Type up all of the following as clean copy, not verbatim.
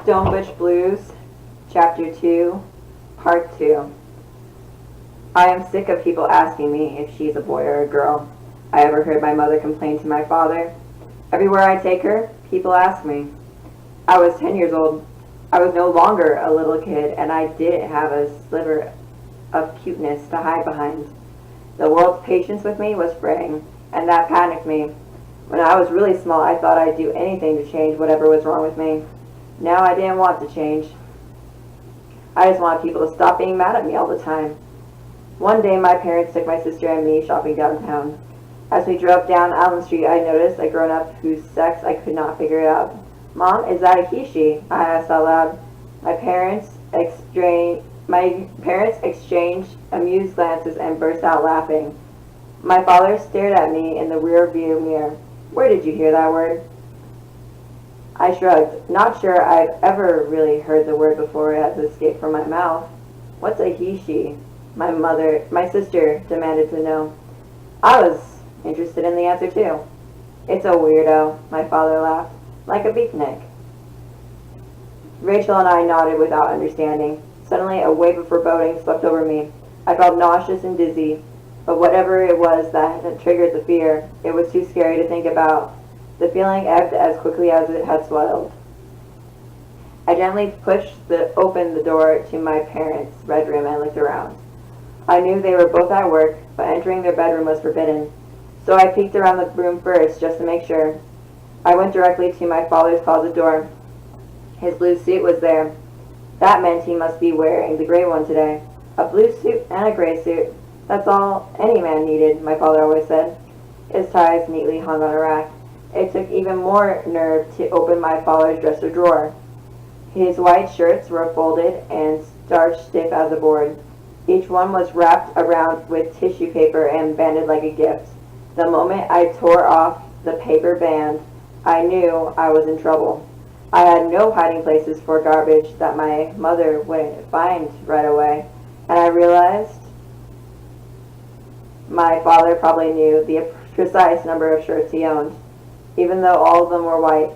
Butch Blues, Chapter 2, Part 2. I am sick of people asking me if she's a boy or a girl. I ever heard my mother complain to my father. Everywhere I take her, people ask me. I was 10 years old. I was no longer a little kid, and I didn't have a sliver of cuteness to hide behind. The world's patience with me was fraying, and that panicked me. When I was really small, I thought I'd do anything to change whatever was wrong with me. Now I didn't want to change. I just wanted people to stop being mad at me all the time. One day my parents took my sister and me shopping downtown. As we drove down Allen Street, I noticed a grown-up whose sex I could not figure out. "Mom, is that a he/she?" I asked out loud. My parents exchanged amused glances and burst out laughing. My father stared at me in the rear view mirror. "Where did you hear that word?" I shrugged, not sure I'd ever really heard the word before it had escaped from my mouth. "What's a he/she?" My sister demanded to know. I was interested in the answer too. "It's a weirdo," my father laughed, "like a beatnik." Rachel and I nodded without understanding. Suddenly a wave of foreboding swept over me. I felt nauseous and dizzy, but whatever it was that had triggered the fear, it was too scary to think about. The feeling ebbed as quickly as it had swelled. I gently pushed open the door to my parents' bedroom and looked around. I knew they were both at work, but entering their bedroom was forbidden, so I peeked around the room first just to make sure. I went directly to my father's closet door. His blue suit was there. That meant he must be wearing the gray one today. A blue suit and a gray suit. That's all any man needed, my father always said. His ties neatly hung on a rack. It took even more nerve to open my father's dresser drawer. His white shirts were folded and starched stiff as a board. Each one was wrapped around with tissue paper and banded like a gift. The moment I tore off the paper band, I knew I was in trouble. I had no hiding places for garbage that my mother wouldn't find right away, and I realized my father probably knew the precise number of shirts he owned. Even though all of them were white,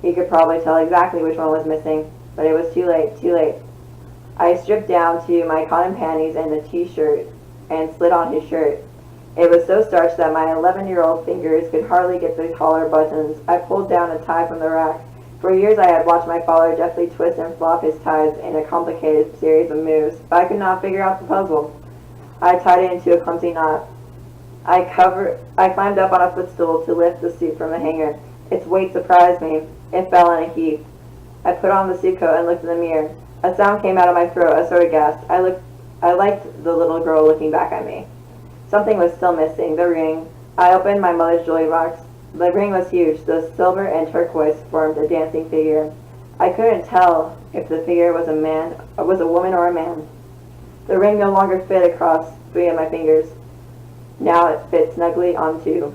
he could probably tell exactly which one was missing, but it was too late. I stripped down to my cotton panties and a t-shirt and slid on his shirt. It was so starched that my 11-year-old fingers could hardly get the collar buttons. I pulled down a tie from the rack. For years I had watched my father deftly twist and flop his ties in a complicated series of moves, but I could not figure out the puzzle. I tied it into a clumsy knot. I climbed up on a footstool to lift the suit from the hanger. Its weight surprised me. It fell in a heap. I put on the suit coat and looked in the mirror. A sound came out of my throat, a sort of gasp. I liked the little girl looking back at me. Something was still missing, the ring. I opened my mother's jewelry box. The ring was huge. The silver and turquoise formed a dancing figure. I couldn't tell if the figure was a woman or a man. The ring no longer fit across 3 of my fingers. Now it fit snugly on 2.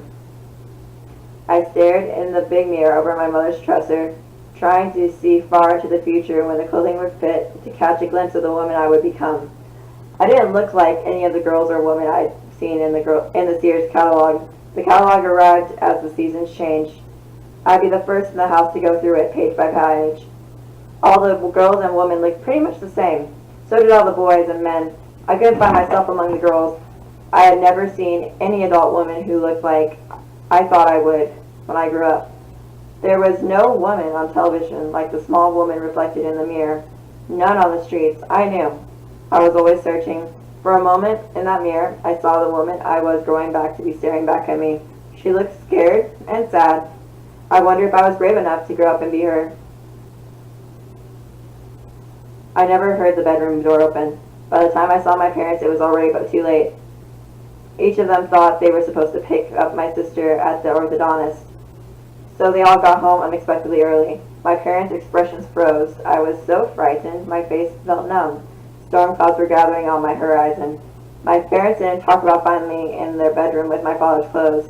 I stared in the big mirror over my mother's dresser, trying to see far into the future when the clothing would fit, to catch a glimpse of the woman I would become. I didn't look like any of the girls or women I'd seen in the Sears catalog. The catalog arrived as the seasons changed. I'd be the first in the house to go through it page by page. All the girls and women looked pretty much the same. So did all the boys and men. I couldn't find myself among the girls. I had never seen any adult woman who looked like I thought I would when I grew up. There was no woman on television like the small woman reflected in the mirror. None on the streets. I knew. I was always searching. For a moment in that mirror, I saw the woman I was growing back to be staring back at me. She looked scared and sad. I wondered if I was brave enough to grow up and be her. I never heard the bedroom door open. By the time I saw my parents, it was already too late. Each of them thought they were supposed to pick up my sister at the orthodontist, so they all got home unexpectedly early. My parents' expressions froze. I was so frightened, my face felt numb. Storm clouds were gathering on my horizon. My parents didn't talk about finding me in their bedroom with my father's clothes.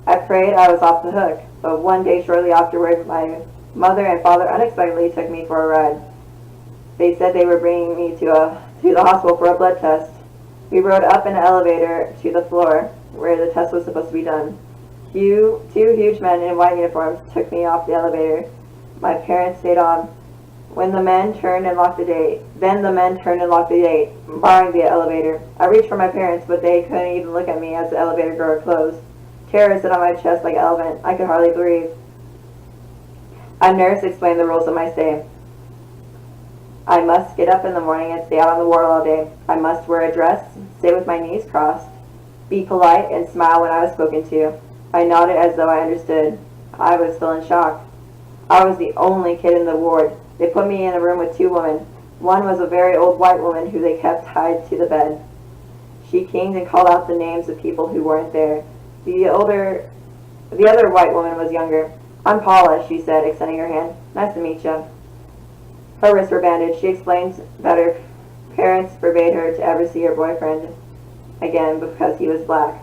I prayed I was off the hook, but one day shortly afterwards, my mother and father unexpectedly took me for a ride. They said they were bringing me to the hospital for a blood test. We rode up in an elevator to the floor where the test was supposed to be done. Two huge men in white uniforms took me off the elevator. My parents stayed on. When the men turned and locked the gate, then the men turned and locked the gate, barring the elevator. I reached for my parents, but they couldn't even look at me as the elevator door closed. Terror sit on my chest like an elephant. I could hardly breathe. A nurse explained the rules of my stay. I must get up in the morning and stay out on the ward all day. I must wear a dress, stay with my knees crossed, be polite, and smile when I was spoken to. I nodded as though I understood. I was still in shock. I was the only kid in the ward. They put me in a room with two women. One was a very old white woman who they kept tied to the bed. She came and called out the names of people who weren't there. The other white woman was younger. "I'm Paula," she said, extending her hand. "Nice to meet you." Her wrists were bandaged. She explained that her parents forbade her to ever see her boyfriend again because he was black.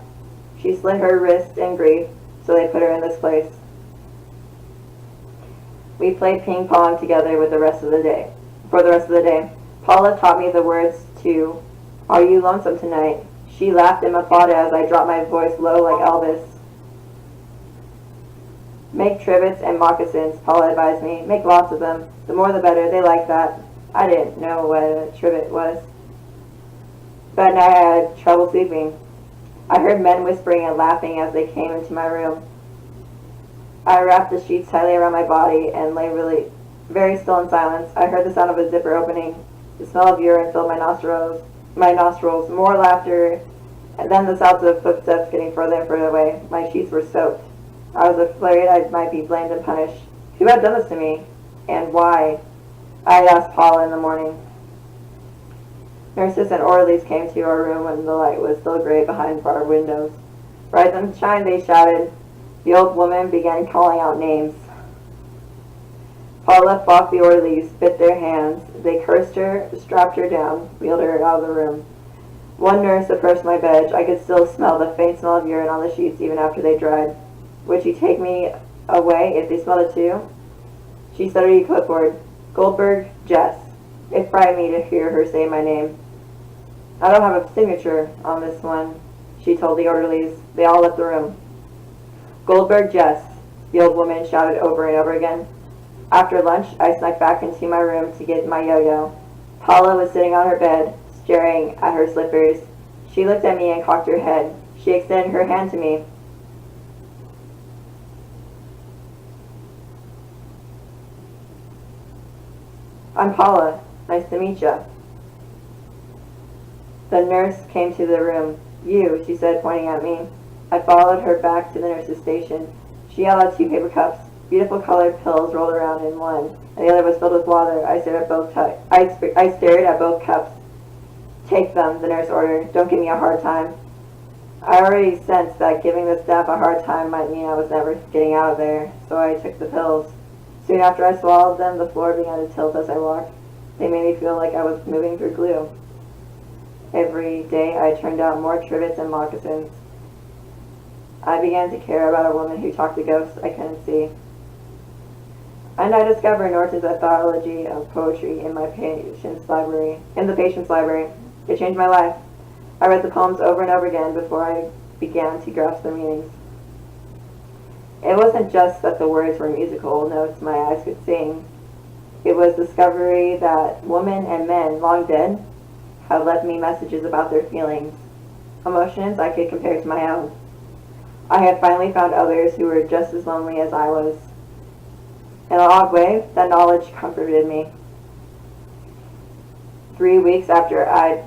She slit her wrist in grief, so they put her in this place. We played ping pong together for the rest of the day. Paula taught me the words to "Are you lonesome tonight?" She laughed in Mafada as I dropped my voice low like Elvis. "Make trivets and moccasins," Paula advised me. "Make lots of them. The more the better. They like that." I didn't know what a trivet was. That night I had trouble sleeping. I heard men whispering and laughing as they came into my room. I wrapped the sheets tightly around my body and lay very still in silence. I heard the sound of a zipper opening. The smell of urine filled my nostrils. More laughter, and then the sounds of footsteps getting further and further away. My sheets were soaked. I was afraid I might be blamed and punished. Who had done this to me? And why? I had asked Paula in the morning. Nurses and orderlies came to our room when the light was still gray behind our windows. "Rise and shine," they shouted. The old woman began calling out names. Paula fought the orderlies, bit their hands. They cursed her, strapped her down, wheeled her out of the room. One nurse approached my bed. I could still smell the faint smell of urine on the sheets even after they dried. Would she take me away if they smelled it too? She studied a clipboard. "Goldberg, Jess." It frightened me to hear her say my name. "I don't have a signature on this one," she told the orderlies. They all left the room. "Goldberg, Jess," the old woman shouted over and over again. After lunch, I snuck back into my room to get my yo-yo. Paula was sitting on her bed, staring at her slippers. She looked at me and cocked her head. She extended her hand to me. "I'm Paula. Nice to meet you." The nurse came to the room. "You," she said, pointing at me. I followed her back to the nurse's station. She held out 2 paper cups. Beautiful colored pills rolled around in one, and the other was filled with water. I stared at both cups. "Take them," the nurse ordered. "Don't give me a hard time." I already sensed that giving the staff a hard time might mean I was never getting out of there, so I took the pills. Soon after I swallowed them, the floor began to tilt as I walked. They made me feel like I was moving through glue. Every day I turned out more trivets and moccasins. I began to care about a woman who talked to ghosts I couldn't see. And I discovered Norton's anthology of poetry in the patient's library. It changed my life. I read the poems over and over again before I began to grasp their meanings. It wasn't just that the words were musical notes my eyes could sing. It was discovery that women and men, long dead, had left me messages about their feelings, emotions I could compare to my own. I had finally found others who were just as lonely as I was. In an odd way, that knowledge comforted me. 3 weeks after I'd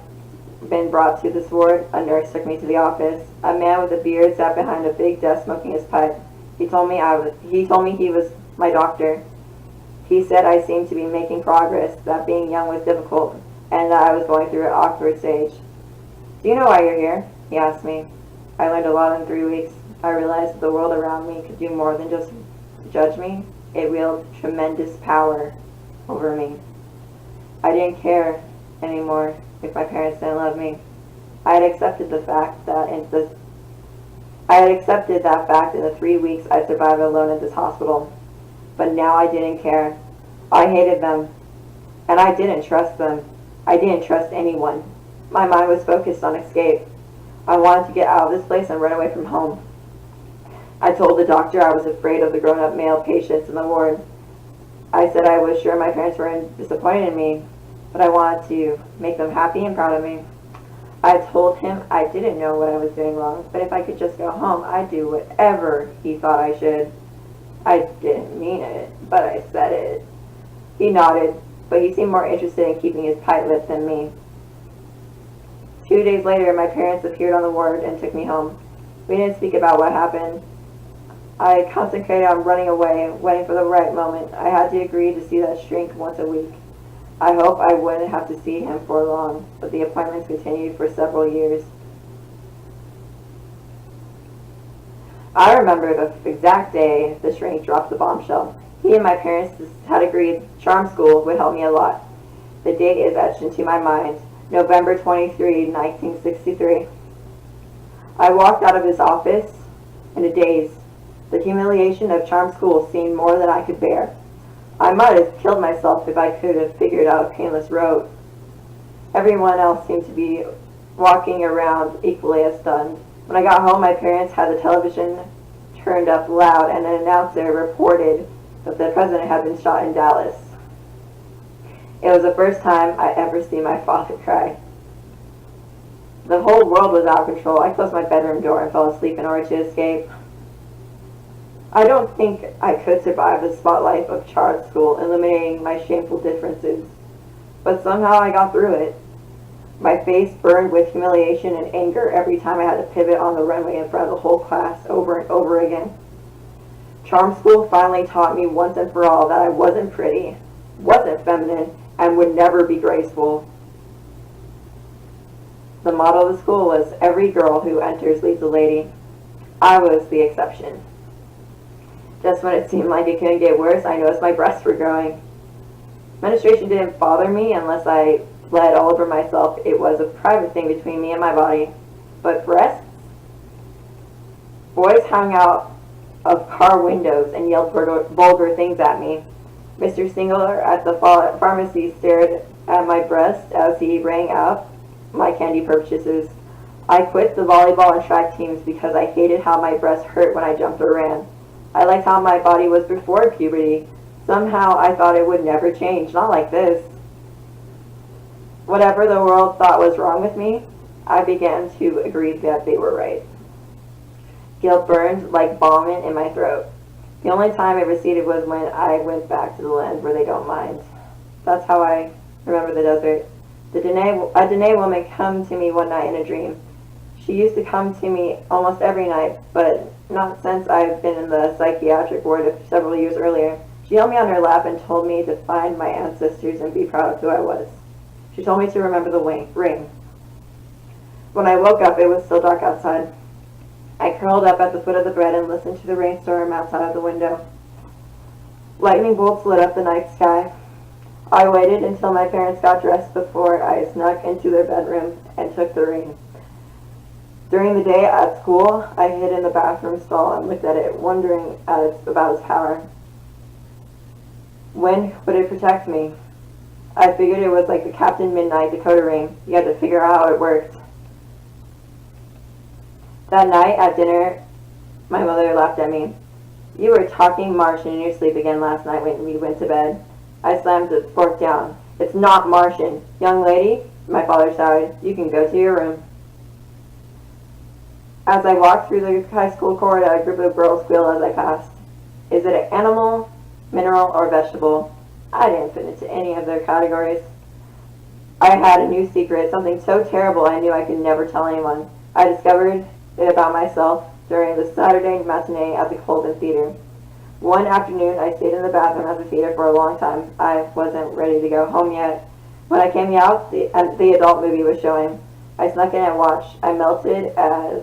been brought to this ward, a nurse took me to the office. A man with a beard sat behind a big desk smoking his pipe. He told me he was my doctor. He said I seemed to be making progress, that being young was difficult, and that I was going through an awkward stage. "Do you know why you're here?" he asked me. I learned a lot in 3 weeks. I realized that the world around me could do more than just judge me. It wielded tremendous power over me. I didn't care anymore if my parents didn't love me. I had accepted that fact in the 3 weeks I survived alone at this hospital. But now I didn't care. I hated them. And I didn't trust them. I didn't trust anyone. My mind was focused on escape. I wanted to get out of this place and run away from home. I told the doctor I was afraid of the grown-up male patients in the ward. I said I was sure my parents were disappointed in me, but I wanted to make them happy and proud of me. I told him I didn't know what I was doing wrong, but if I could just go home, I'd do whatever he thought I should. I didn't mean it, but I said it. He nodded, but he seemed more interested in keeping his tight lipped than me. 2 days later, my parents appeared on the ward and took me home. We didn't speak about what happened. I concentrated on running away, waiting for the right moment. I had to agree to see that shrink once a week. I hoped I wouldn't have to see him for long, but the appointments continued for several years. I remember the exact day the shrink dropped the bombshell. He and my parents had agreed charm school would help me a lot. The date is etched into my mind, November 23, 1963. I walked out of his office in a daze. The humiliation of charm school seemed more than I could bear. I might have killed myself if I could have figured out a painless road. Everyone else seemed to be walking around equally as stunned. When I got home, my parents had the television turned up loud, and an announcer reported that the president had been shot in Dallas. It was the first time I ever seen my father cry. The whole world was out of control. I closed my bedroom door and fell asleep in order to escape. I don't think I could survive the spotlight of charm school, eliminating my shameful differences. But somehow I got through it. My face burned with humiliation and anger every time I had to pivot on the runway in front of the whole class over and over again. Charm school finally taught me once and for all that I wasn't pretty, wasn't feminine, and would never be graceful. The motto of the school was, "Every girl who enters leaves a lady." I was the exception. Just when it seemed like it couldn't get worse, I noticed my breasts were growing. Menstruation didn't bother me unless I bled all over myself. It was a private thing between me and my body. But breasts? Boys hung out of car windows and yelled vulgar things at me. Mr. Singler at the pharmacy stared at my breast as he rang out my candy purchases. I quit the volleyball and track teams because I hated how my breasts hurt when I jumped or ran. I liked how my body was before puberty. Somehow I thought it would never change, not like this. Whatever the world thought was wrong with me, I began to agree that they were right. Guilt burned like vomit in my throat. The only time it receded was when I went back to the land where they don't mind. That's how I remember the desert. A Dene woman came to me one night in a dream. She used to come to me almost every night, but not since I've been in the psychiatric ward several years earlier. She held me on her lap and told me to find my ancestors and be proud of who I was. She told me to remember the ring. When I woke up, it was still dark outside. I curled up at the foot of the bed and listened to the rainstorm outside of the window. Lightning bolts lit up the night sky. I waited until my parents got dressed before I snuck into their bedroom and took the ring. During the day at school, I hid in the bathroom stall and looked at it, wondering about its power. When would it protect me? I figured it was like the Captain Midnight decoder ring. You had to figure out how it worked. That night at dinner, my mother laughed at me. "You were talking Martian in your sleep again last night when we went to bed." I slammed the fork down. "It's not Martian. Young lady," my father shouted, "you can go to your room." As I walked through the high school corridor, a group of girls squealed as I passed. Is it an animal, mineral, or vegetable? I didn't fit into any of their categories. I had a new secret, something so terrible I knew I could never tell anyone. I discovered it about myself during the Saturday matinee at the Colton Theater. One afternoon, I stayed in the bathroom at the theater for a long time. I wasn't ready to go home yet. When I came out, the adult movie was showing. I snuck in and watched. I melted as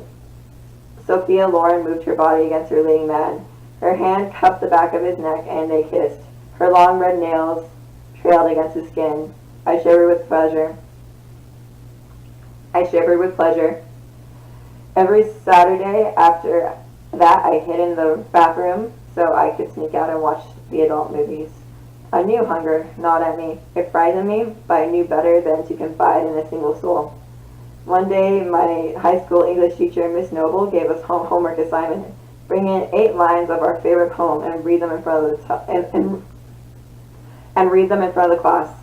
Sophia Loren moved her body against her leading man. Her hand cupped the back of his neck, and they kissed. Her long red nails trailed against his skin. I shivered with pleasure. Every Saturday after that, I hid in the bathroom so I could sneak out and watch the adult movies. A new hunger gnawed at me. It frightened me, but I knew better than to confide in a single soul. One day, my high school English teacher, Miss Noble, gave us homework assignment. Bring in 8 lines of our favorite poem and read them in front of and read them in front of the class.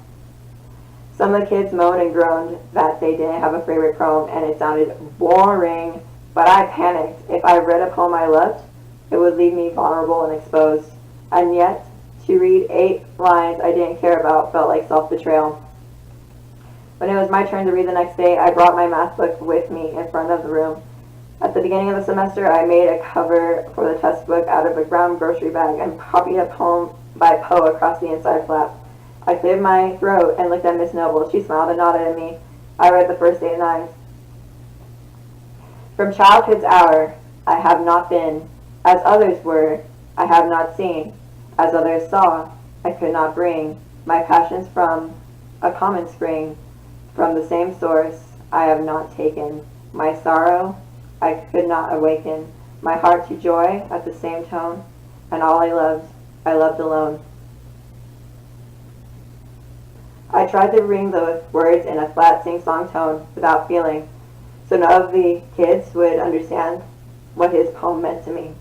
Some of the kids moaned and groaned that they didn't have a favorite poem and it sounded boring, but I panicked. If I read a poem I loved, it would leave me vulnerable and exposed. And yet, to read 8 lines I didn't care about felt like self-betrayal. When it was my turn to read the next day, I brought my math book with me in front of the room. At the beginning of the semester, I made a cover for the test book out of a brown grocery bag and copied a poem by Poe across the inside flap. I cleared my throat and looked at Miss Noble. She smiled and nodded at me. I read the first 8 lines. From childhood's hour, I have not been. As others were, I have not seen. As others saw, I could not bring. My passions from a common spring. From the same source, I have not taken. My sorrow, I could not awaken. My heart to joy at the same tone. And all I loved alone. I tried to ring the words in a flat sing-song tone without feeling, so none of the kids would understand what his poem meant to me.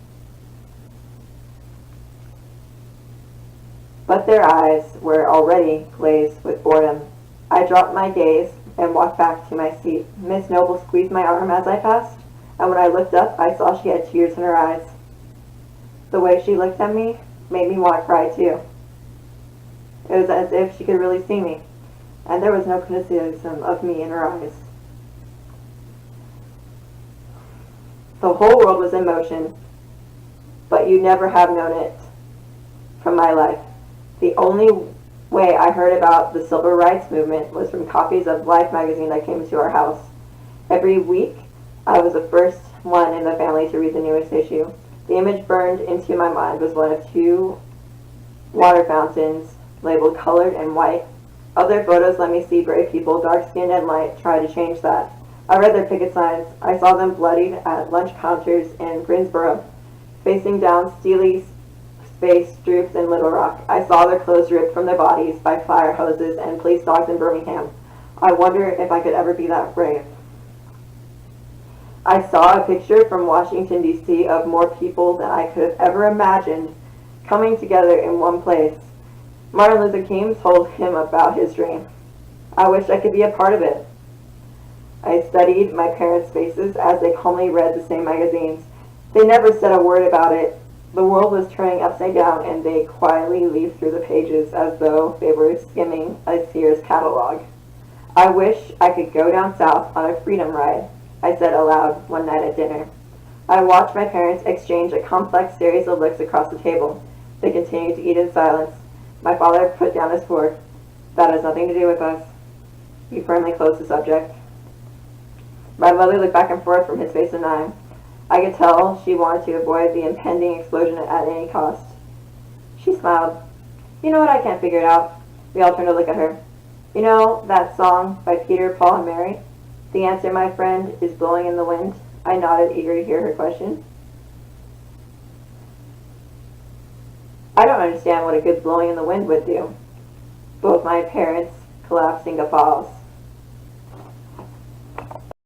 But their eyes were already glazed with boredom. I dropped my gaze and walked back to my seat. Miss Noble squeezed my arm as I passed, and when I looked up, I saw she had tears in her eyes. The way she looked at me made me want to cry too. It was as if she could really see me, and there was no criticism of me in her eyes. The whole world was in motion, but you'd never have known it from my life. The only way I heard about the civil rights movement was from copies of Life magazine that came to our house. Every week, I was the first one in the family to read the newest issue. The image burned into my mind was one of 2 water fountains labeled colored and white. Other photos let me see brave people, dark-skinned and light, try to change that. I read their picket signs. I saw them bloodied at lunch counters in Greensboro, facing down steely space troops in Little Rock. I saw their clothes ripped from their bodies by fire hoses and police dogs in Birmingham. I wonder if I could ever be that brave. I saw a picture from Washington, D.C. of more people than I could have ever imagined coming together in one place. Martin Luther King told him about his dream. I wish I could be a part of it. I studied my parents' faces as they calmly read the same magazines. They never said a word about it. The world was turning upside down, and they quietly leafed through the pages as though they were skimming a Sears catalog. I wish I could go down south on a freedom ride, I said aloud one night at dinner. I watched my parents exchange a complex series of looks across the table. They continued to eat in silence. My father put down his fork. That has nothing to do with us. He firmly closed the subject. My mother looked back and forth from his face and mine. I could tell she wanted to avoid the impending explosion at any cost. She smiled. You know what, I can't figure it out. We all turned to look at her. You know that song by Peter, Paul, and Mary? The answer, my friend, is blowing in the wind. I nodded, eager to hear her question. I don't understand what a good blowing in the wind would do. Both my parents collapsed in guffaws.